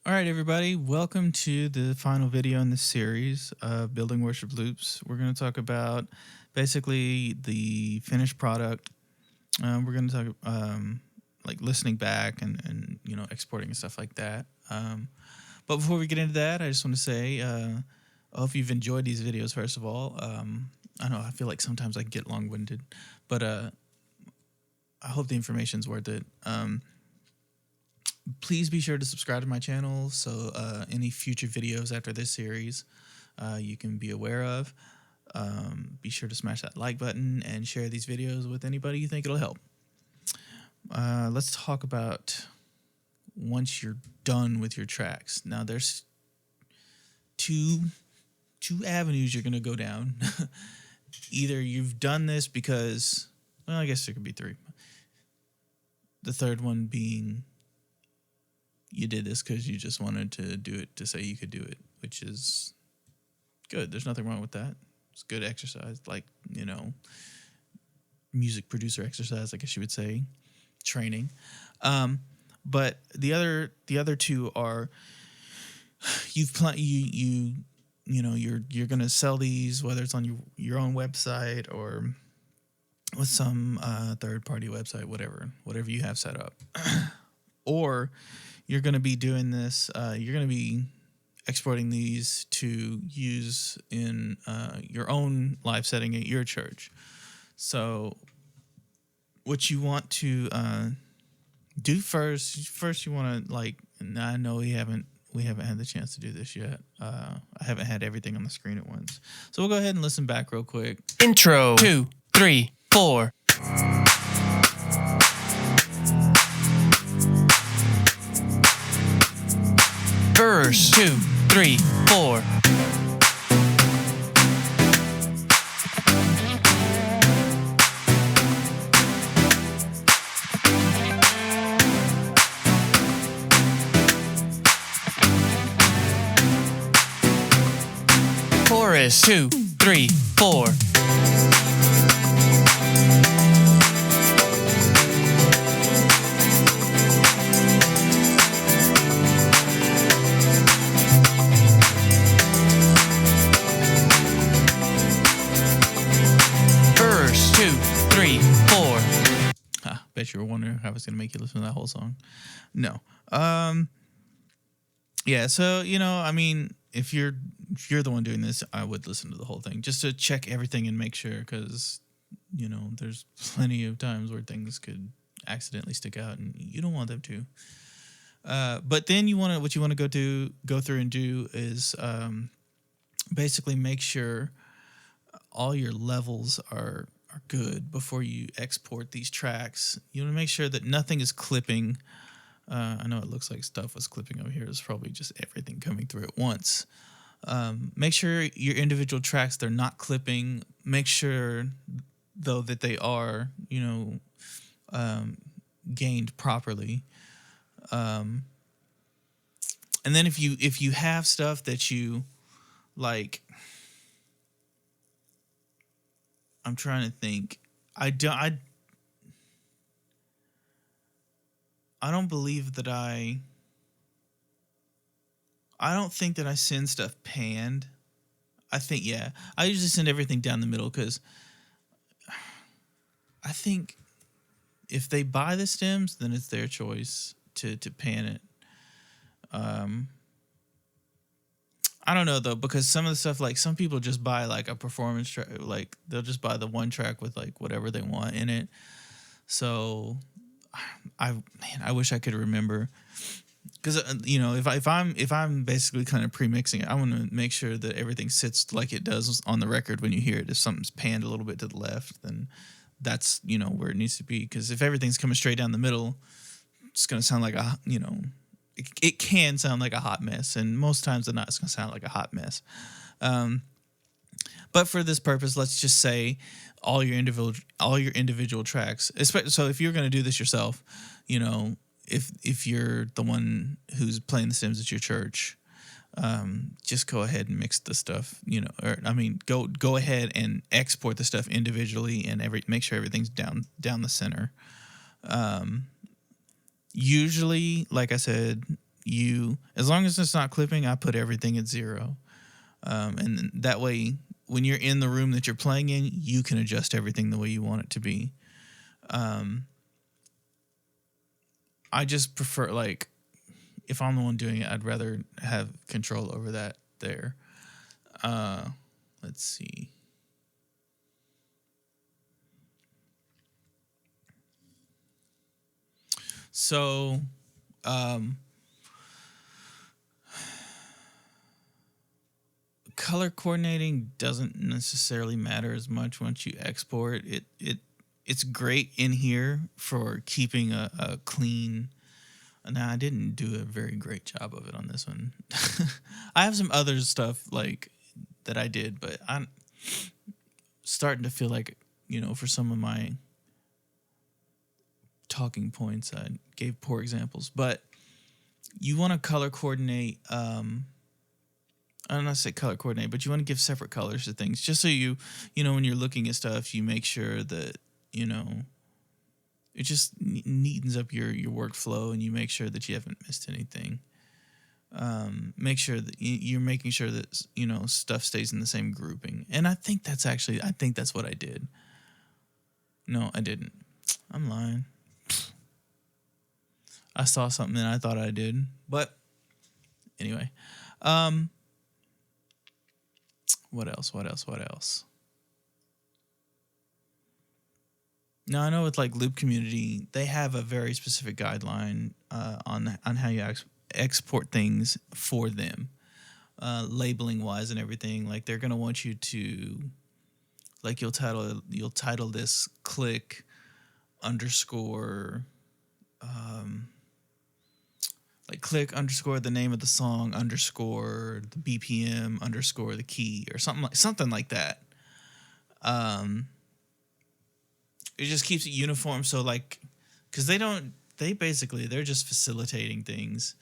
All right, everybody, welcome to the final video in this series of building worship loops. We're going to talk about basically the finished product. We're going to talk like listening back and exporting and stuff like that. But before we get into that, I just want to say I hope you've enjoyed these videos. First of all, I know I feel like sometimes I get long-winded, but I hope the information's worth it. Please be sure to subscribe to my channel so any future videos after this series you can be aware of. Be sure to smash that like button and share these videos with anybody you think it'll help. Let's talk about once you're done with your tracks. Now there's two avenues you're going to go down. Either you've done this because, well, I guess there could be three. The third one being you did this because you just wanted to do it to say you could do it, which is good. There's nothing wrong with that. It's good exercise, like, music producer exercise, I guess you would say, training. But the other two are you're going to sell these, whether it's on your own website or with some third-party website, whatever you have set up. Or you're going to be doing this, you're going to be exporting these to use in your own live setting at your church. So what you want to do first you want to, and I know we haven't had the chance to do this yet. I haven't had everything on the screen at once. So we'll go ahead and listen back real quick. Intro 2, 3, 4. Verse 2, 3, 4. Chorus 2, 3, 4. Bet you were wondering how I was going to make you listen to that whole song. No. Yeah, so, if you're the one doing this, I would listen to the whole thing just to check everything and make sure, because, there's plenty of times where things could accidentally stick out and you don't want them to. But then what you want to go through and do is basically make sure all your levels are good before you export these tracks. You want to make sure that nothing is clipping. I know it looks like stuff was clipping over here. It's probably just everything coming through at once. Make sure your individual tracks, they're not clipping. Make sure, though, that they are, gained properly. And then if you have stuff that you like, I'm trying to think. I don't believe that I don't think that I send stuff panned. I think, yeah. I usually send everything down the middle because I think if they buy the stems, then it's their choice to pan it. I don't know, though, because some of the stuff, like, some people just buy, like, a performance track. Like, they'll just buy the one track with, like, whatever they want in it. So, I wish I could remember. Because, if I'm basically kind of pre-mixing it, I want to make sure that everything sits like it does on the record when you hear it. If something's panned a little bit to the left, then that's, where it needs to be. Because if everything's coming straight down the middle, it's going to sound like it can sound like a hot mess, and most times they're not. It's going to sound like a hot mess. But for this purpose, let's just say all your individual tracks. So if you're going to do this yourself, if you're the one who's playing the stems at your church, just go ahead and mix the stuff. Go ahead and export the stuff individually and make sure everything's down the center. Usually, like I said, as long as it's not clipping, I put everything at 0. And that way, when you're in the room that you're playing in, you can adjust everything the way you want it to be. I just prefer, like, if I'm the one doing it, I'd rather have control over that there. Let's see. So, color coordinating doesn't necessarily matter as much once you export it. It's great in here for keeping a clean. Now, I didn't do a very great job of it on this one. I have some other stuff like that I did, but I'm starting to feel like, for some of my talking points, I gave poor examples. But you want to color coordinate. I don't know, say color coordinate, but you want to give separate colors to things, just so when you're looking at stuff, you make sure that it just neatens up your workflow, and you make sure that you haven't missed anything. Make sure that you're making sure that stuff stays in the same grouping. And I think that's what I did. No, I didn't. I'm lying. I saw something and I thought I did, but anyway. What else? Now, I know with like Loop Community, they have a very specific guideline on how you export things for them, labeling wise and everything. Like, they're gonna want you to, like, you'll title this click underscore, like click underscore the name of the song underscore the BPM underscore the key, or something like that. It just keeps it uniform. So, like, because they're just facilitating things.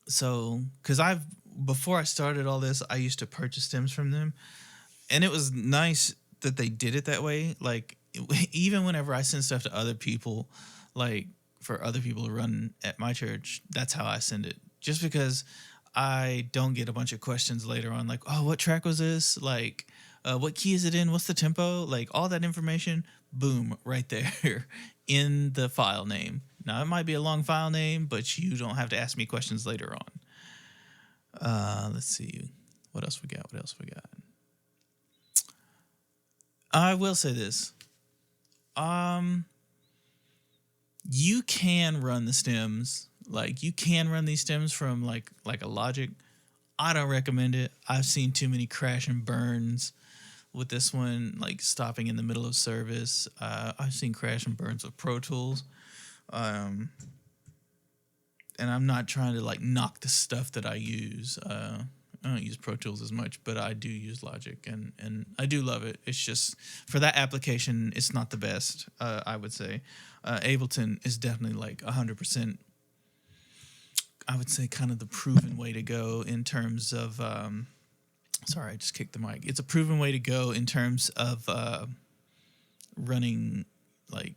So, because before I started all this, I used to purchase stems from them, and it was nice that they did it that way. Like, even whenever I send stuff to other people, like for other people to run at my church, that's how I send it. Just because I don't get a bunch of questions later on, like, oh, what track was this? Like, what key is it in? What's the tempo? Like, all that information, boom, right there in the file name. Now, it might be a long file name, but you don't have to ask me questions later on. Let's see. What else we got? I will say this. You can run the stems. Like, you can run these stems from like a Logic. I don't recommend it. I've seen too many crash and burns with this one, like stopping in the middle of service. I've seen crash and burns with Pro Tools. And I'm not trying to like knock the stuff that I use. I don't use Pro Tools as much, but I do use Logic, and I do love it. It's just, for that application, it's not the best, I would say. Ableton is definitely like 100%, I would say, kind of the proven way to go in terms of... sorry, I just kicked the mic. It's a proven way to go in terms of running like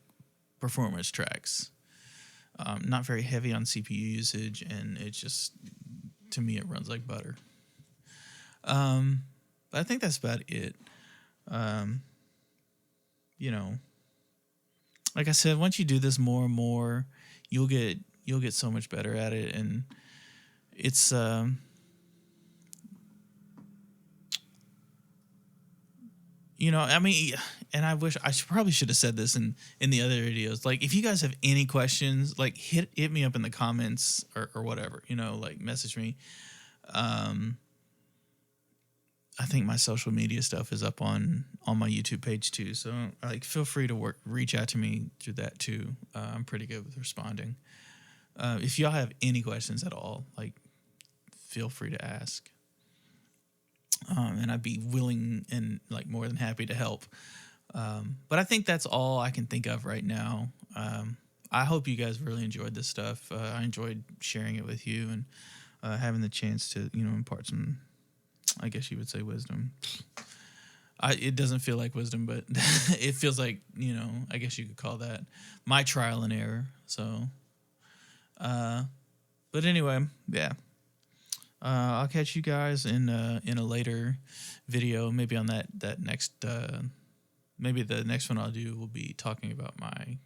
performance tracks. Not very heavy on CPU usage, and it just, to me, it runs like butter. But I think that's about it. Like I said, once you do this more and more, you'll get so much better at it, and it's I mean, and I wish probably should have said this in the other videos. Like, if you guys have any questions, like, hit me up in the comments or whatever, like, message me. I think my social media stuff is up on my YouTube page too, so like, feel free to reach out to me through that too. I'm pretty good with responding. If y'all have any questions at all, like, feel free to ask. And I'd be willing and like more than happy to help. But I think that's all I can think of right now. I hope you guys really enjoyed this stuff. I enjoyed sharing it with you and having the chance to, impart some, I guess you would say, wisdom. It doesn't feel like wisdom, but it feels like, I guess you could call that my trial and error. So But anyway, yeah. I'll catch you guys in a later video, maybe on that next. Maybe the next one I'll do will be talking about my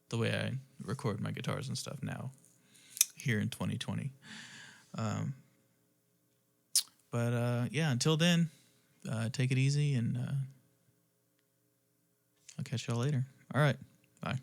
the way I record my guitars and stuff now here in 2020. But yeah, until then, take it easy, and I'll catch y'all later. All right, bye.